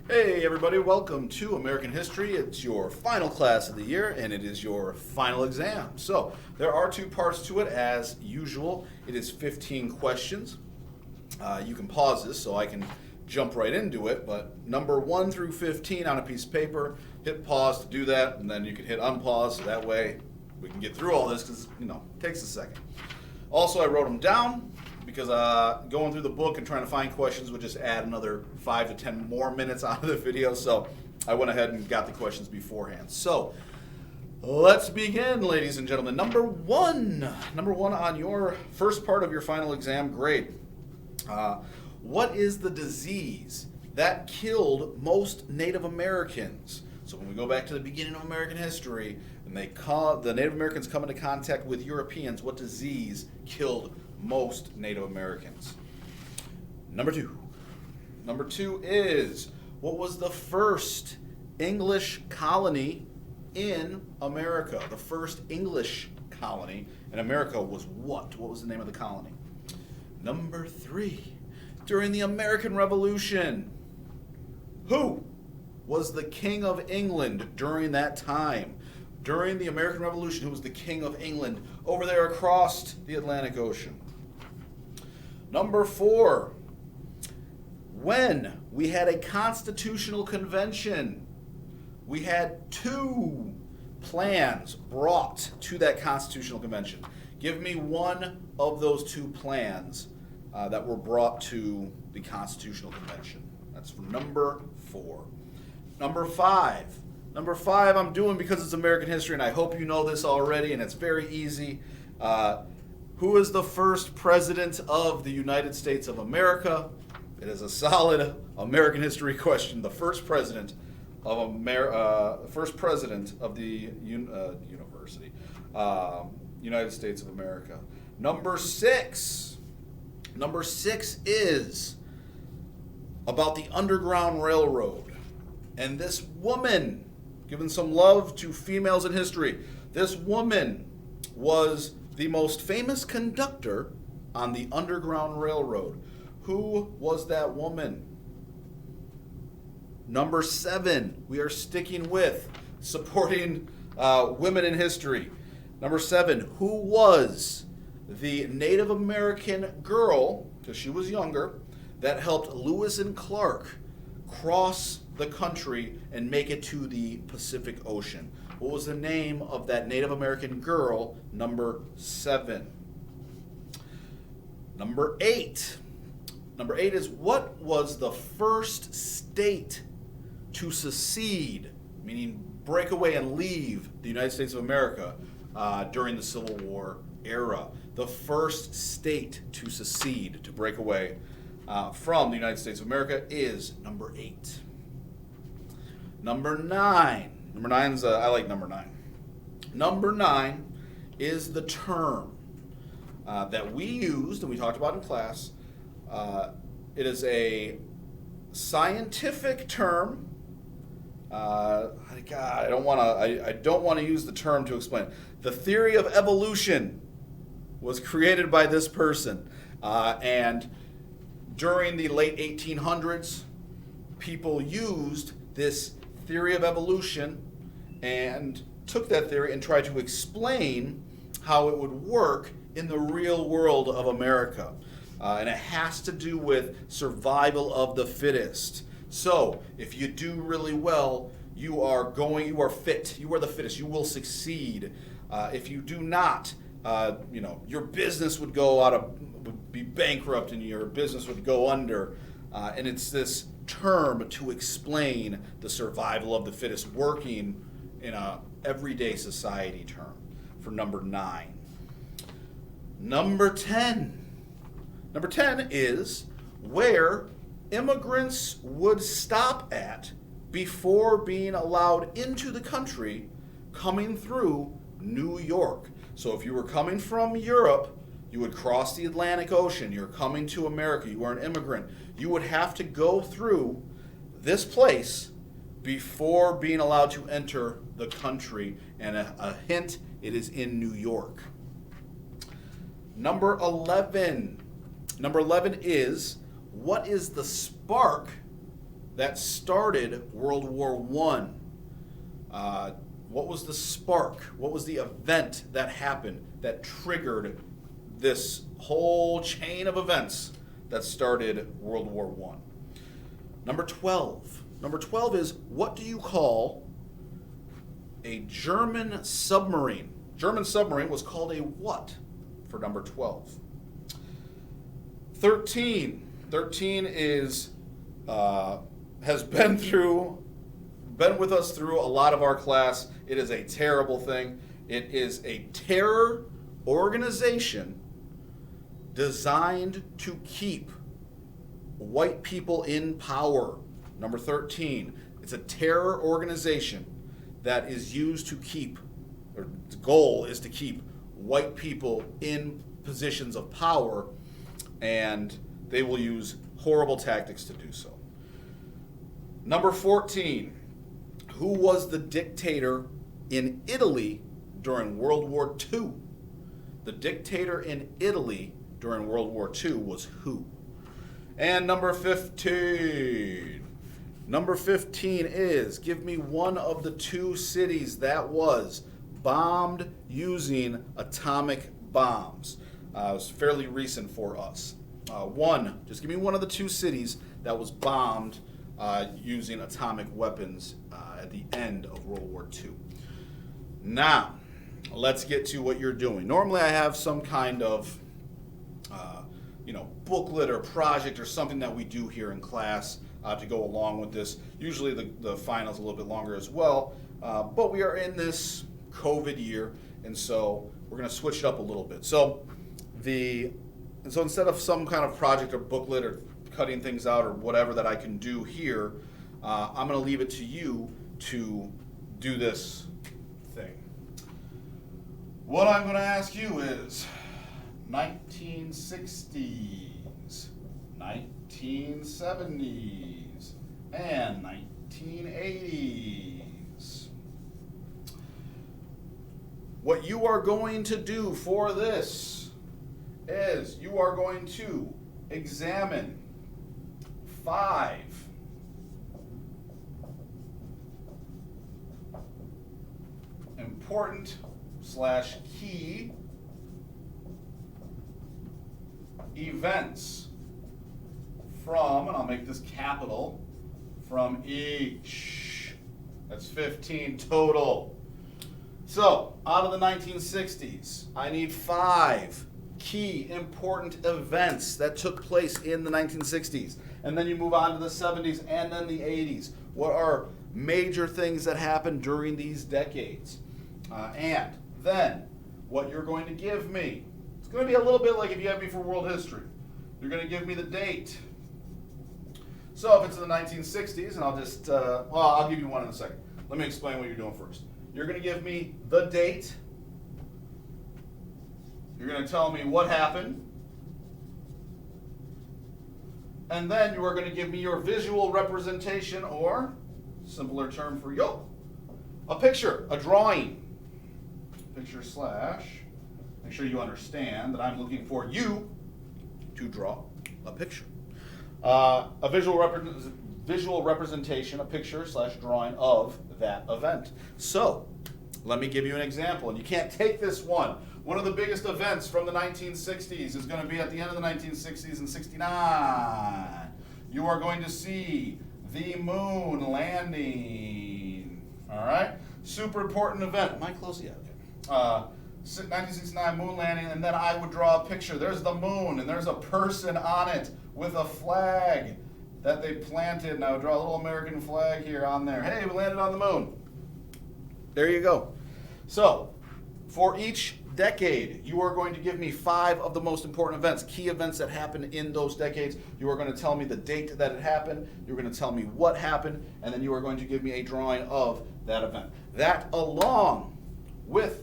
Hey everybody, welcome to American History. It's your final class of the year and it is your final exam. So there are two parts to it as usual. It is 15 questions. You can pause this so I can jump right into it, but number 1 through 15 on a piece of paper, hit pause to do that, and then you can hit unpause so that way we can get through all this because, it takes a second. Also, I wrote them down because going through the book and trying to find questions would just add another 5 to 10 more minutes onto the video, so I went ahead and got the questions beforehand. So let's begin, ladies and gentlemen. Number one on your first part of your final exam grade. What is the disease that killed most Native Americans? So when we go back to the beginning of American history, and the Native Americans come into contact with Europeans, what disease killed most Native Americans? Number two is, what was the first English colony in America? The first English colony in America was what? What was the name of the colony? Number 3, during the American Revolution, who was the King of England during that time? During the American Revolution, who was the King of England over there across the Atlantic Ocean? Number 4, when we had a constitutional convention, we had 2 plans brought to that constitutional convention. Give me one of those 2 plans that were brought to the constitutional convention. That's for number 4. Number 5 I'm doing because it's American history, and I hope you know this already, and it's very easy. Who is the first president of the United States of America? It is a solid American history question. The first president of the United States of America. Number 6 is about the Underground Railroad. And this woman, giving some love to females in history, this woman was the most famous conductor on the Underground Railroad. Who was that woman? Number 7, we are sticking with supporting women in history. Number 7, who was the Native American girl, because she was younger, that helped Lewis and Clark cross the country and make it to the Pacific Ocean? What was the name of that Native American girl? Number 7. Number 8 is, what was the first state to secede, meaning break away and leave the United States of America during the Civil War era? The first state to secede, to break away from the United States of America, is number 8. Number 9. I like number 9. Number 9 is the term that we used and we talked about in class. It is a scientific term. I don't want to use the term to explain it. The theory of evolution was created by this person, and during the late 1800s, people used this theory of evolution and took that theory and tried to explain how it would work in the real world of America. And it has to do with survival of the fittest. So if you do really well, you are fit, you are the fittest, you will succeed. If you do not, your business would be bankrupt and your business would go under. And it's this term to explain the survival of the fittest working in a everyday society term for number 9. Number 10 is where immigrants would stop at before being allowed into the country coming through New York. So if you were coming from Europe, you would cross the Atlantic Ocean. You're coming to America. You are an immigrant. You would have to go through this place before being allowed to enter the country. And a hint, it is in New York. Number 11 is, what is the spark that started World War One? What was the spark? What was the event that happened that triggered this whole chain of events that started World War One? Number 12. Number 12 is, what do you call a German submarine? German submarine was called a what for number 12? 13. 13 is has been with us through a lot of our class. It is a terrible thing. It is a terror organization designed to keep white people in power. Number 13. It's a terror organization that is used to keep, or the goal is to keep white people in positions of power, and they will use horrible tactics to do so. Number 14. Who was the dictator in Italy during World War II? The dictator in Italy during World War II was who? And number 15. Number 15 is, give me one of the two cities that was bombed using atomic bombs. It was fairly recent for us. Just give me one of the two cities that was bombed using atomic weapons at the end of World War II. Now, let's get to what you're doing. Normally I have some kind of booklet or project or something that we do here in class to go along with this. Usually the final's a little bit longer as well, but we are in this COVID year, and so we're going to switch it up a little bit. So instead of some kind of project or booklet or cutting things out or whatever that I can do here, I'm going to leave it to you to do this thing. What I'm going to ask you is 1960s, 1970s, and 1980s. What you are going to do for this is you are going to examine 5 important / key events from, and I'll make this capital, from each. That's 15 total. So, out of the 1960s, I need 5 key important events that took place in the 1960s. And then you move on to the 70s and then the 80s. What are major things that happened during these decades? And then, what you're going to give me, it's going to be a little bit like if you have me for world history. You're going to give me the date. So if it's in the 1960s, and I'll give you one in a second. Let me explain what you're doing first. You're going to give me the date. You're going to tell me what happened. And then you are going to give me your visual representation, or simpler term for a picture, a drawing. Picture / make sure you understand that I'm looking for you to draw a picture. A visual representation, a picture / drawing of that event. So, let me give you an example, and you can't take this one. One of the biggest events from the 1960s is going to be at the end of the 1960s in 69. You are going to see the moon landing. All right? Super important event. Am I close yet? Okay. 1969 moon landing, and then I would draw a picture. There's the moon, and there's a person on it with a flag that they planted, and I would draw a little American flag here on there. Hey, we landed on the moon. There you go. So, for each decade, you are going to give me 5 of the most important events, key events that happened in those decades. You are going to tell me the date that it happened. You're going to tell me what happened, and then you are going to give me a drawing of that event. That, along with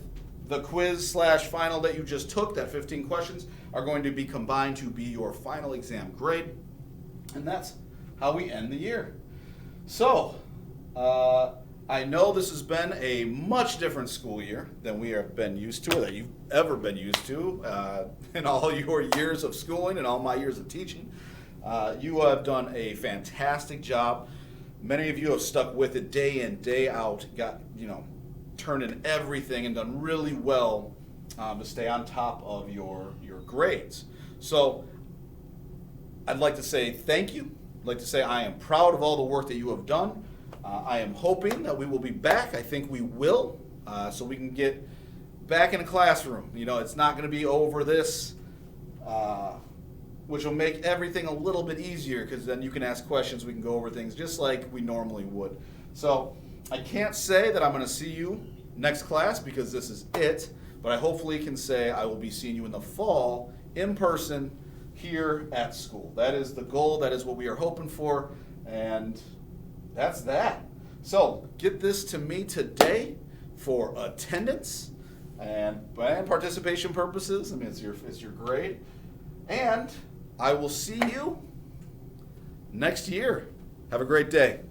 the quiz / final that you just took, that 15 questions, are going to be combined to be your final exam grade. And that's how we end the year. So, I know this has been a much different school year than we have been used to, or that you've ever been used to in all your years of schooling and all my years of teaching. You have done a fantastic job. Many of you have stuck with it day in, day out, got, turned in everything and done really well to stay on top of your grades. So I'd like to say thank you. I'd like to say I am proud of all the work that you have done. I am hoping that we will be back. I think we will, so we can get back in a classroom. It's not going to be over this, which will make everything a little bit easier, because then you can ask questions. We can go over things just like we normally would. So I can't say that I'm going to see you next class because this is it, but I hopefully can say I will be seeing you in the fall in person here at school. That is the goal. That is what we are hoping for, and that's that. So get this to me today for attendance and participation purposes. I mean, it's your grade, and I will see you next year. Have a great day.